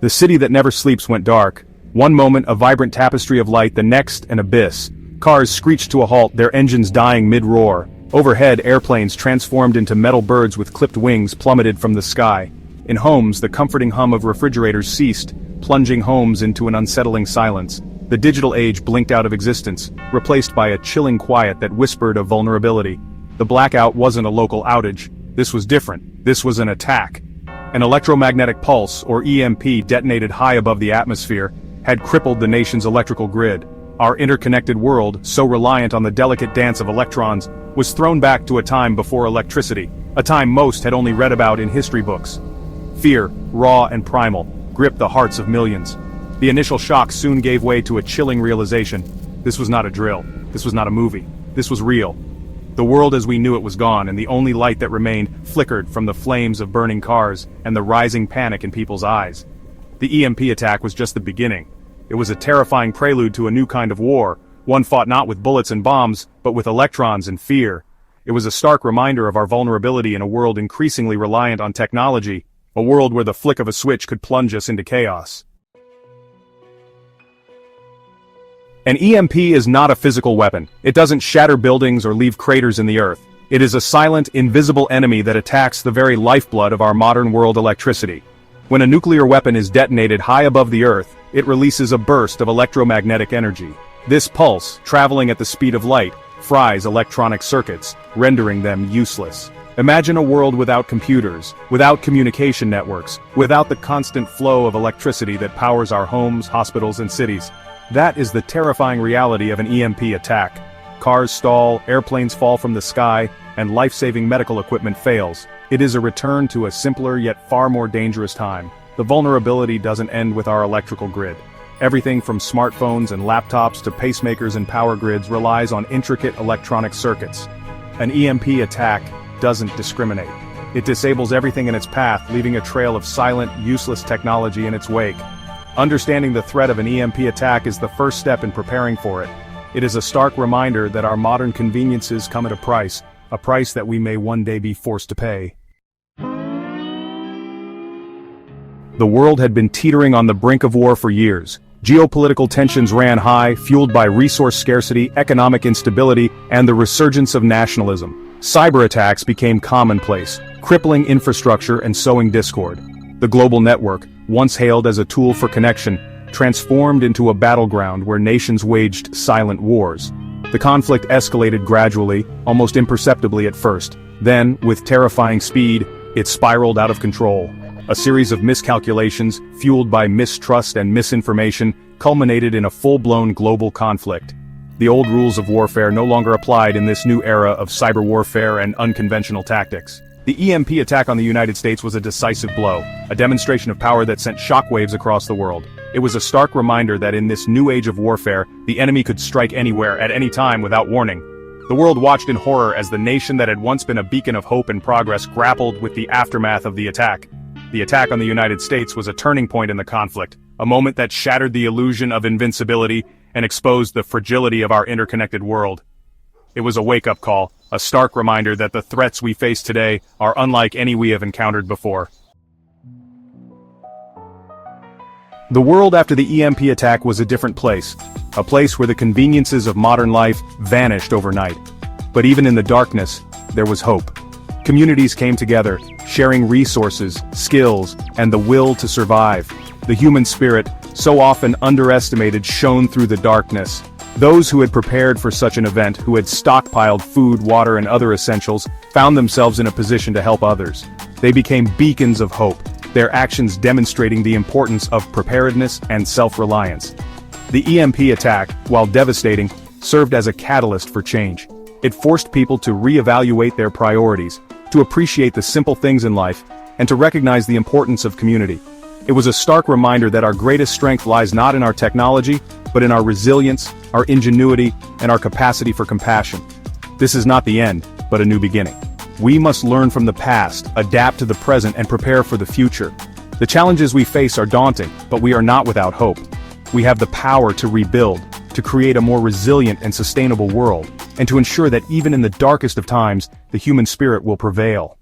The city that never sleeps went dark. One moment a vibrant tapestry of light, the next an abyss. Cars screeched to a halt, their engines dying mid-roar. Overhead, airplanes transformed into metal birds with clipped wings plummeted from the sky. In homes, the comforting hum of refrigerators ceased, plunging homes into an unsettling silence. The digital age blinked out of existence, replaced by a chilling quiet that whispered of vulnerability. The blackout wasn't a local outage. This was different. This was an attack. An electromagnetic pulse, or EMP, detonated high above the atmosphere, had crippled the nation's electrical grid. Our interconnected world, so reliant on the delicate dance of electrons, was thrown back to a time before electricity, a time most had only read about in history books. Fear, raw and primal, gripped the hearts of millions. The initial shock soon gave way to a chilling realization. This was not a drill. This was not a movie. This was real. The world as we knew it was gone, and the only light that remained flickered from the flames of burning cars and the rising panic in people's eyes. The EMP attack was just the beginning. It was a terrifying prelude to a new kind of war, one fought not with bullets and bombs, but with electrons and fear. It was a stark reminder of our vulnerability in a world increasingly reliant on technology, a world where the flick of a switch could plunge us into chaos. An EMP is not a physical weapon. It doesn't shatter buildings or leave craters in the earth. It is a silent, invisible enemy that attacks the very lifeblood of our modern world: electricity. When a nuclear weapon is detonated high above the earth, it releases a burst of electromagnetic energy. This pulse, traveling at the speed of light, fries electronic circuits, rendering them useless. Imagine a world without computers, without communication networks, without the constant flow of electricity that powers our homes, hospitals, and cities. That is the terrifying reality of an EMP attack. Cars stall, airplanes fall from the sky, and life-saving medical equipment fails. It is a return to a simpler yet far more dangerous time. The vulnerability doesn't end with our electrical grid. Everything from smartphones and laptops to pacemakers and power grids relies on intricate electronic circuits. An EMP attack doesn't discriminate. It disables everything in its path, leaving a trail of silent, useless technology in its wake. Understanding the threat of an EMP attack is the first step in preparing for it. It is a stark reminder that our modern conveniences come at a price that we may one day be forced to pay. The world had been teetering on the brink of war for years. Geopolitical tensions ran high, fueled by resource scarcity, economic instability, and the resurgence of nationalism. Cyber attacks became commonplace, crippling infrastructure and sowing discord. The global network, once hailed as a tool for connection, transformed into a battleground where nations waged silent wars. The conflict escalated gradually, almost imperceptibly at first. Then, with terrifying speed, it spiraled out of control. A series of miscalculations, fueled by mistrust and misinformation, culminated in a full-blown global conflict. The old rules of warfare no longer applied in this new era of cyber warfare and unconventional tactics. The EMP attack on the United States was a decisive blow, a demonstration of power that sent shockwaves across the world. It was a stark reminder that in this new age of warfare, the enemy could strike anywhere, at any time, without warning. The world watched in horror as the nation that had once been a beacon of hope and progress grappled with the aftermath of the attack. The attack on the United States was a turning point in the conflict, a moment that shattered the illusion of invincibility and exposed the fragility of our interconnected world. It was a wake-up call, a stark reminder that the threats we face today are unlike any we have encountered before. The world after the EMP attack was a different place, a place where the conveniences of modern life vanished overnight. But even in the darkness, there was hope. Communities came together, sharing resources, skills, and the will to survive. The human spirit, so often underestimated, shone through the darkness. Those who had prepared for such an event, who had stockpiled food, water, and other essentials, found themselves in a position to help others. They became beacons of hope, their actions demonstrating the importance of preparedness and self-reliance. The EMP attack, while devastating, served as a catalyst for change. It forced people to reevaluate their priorities, to appreciate the simple things in life, and to recognize the importance of community. It was a stark reminder that our greatest strength lies not in our technology, but in our resilience, our ingenuity, and our capacity for compassion. This is not the end, but a new beginning. We must learn from the past, adapt to the present, and prepare for the future. The challenges we face are daunting, but we are not without hope. We have the power to rebuild, to create a more resilient and sustainable world, and to ensure that even in the darkest of times, the human spirit will prevail.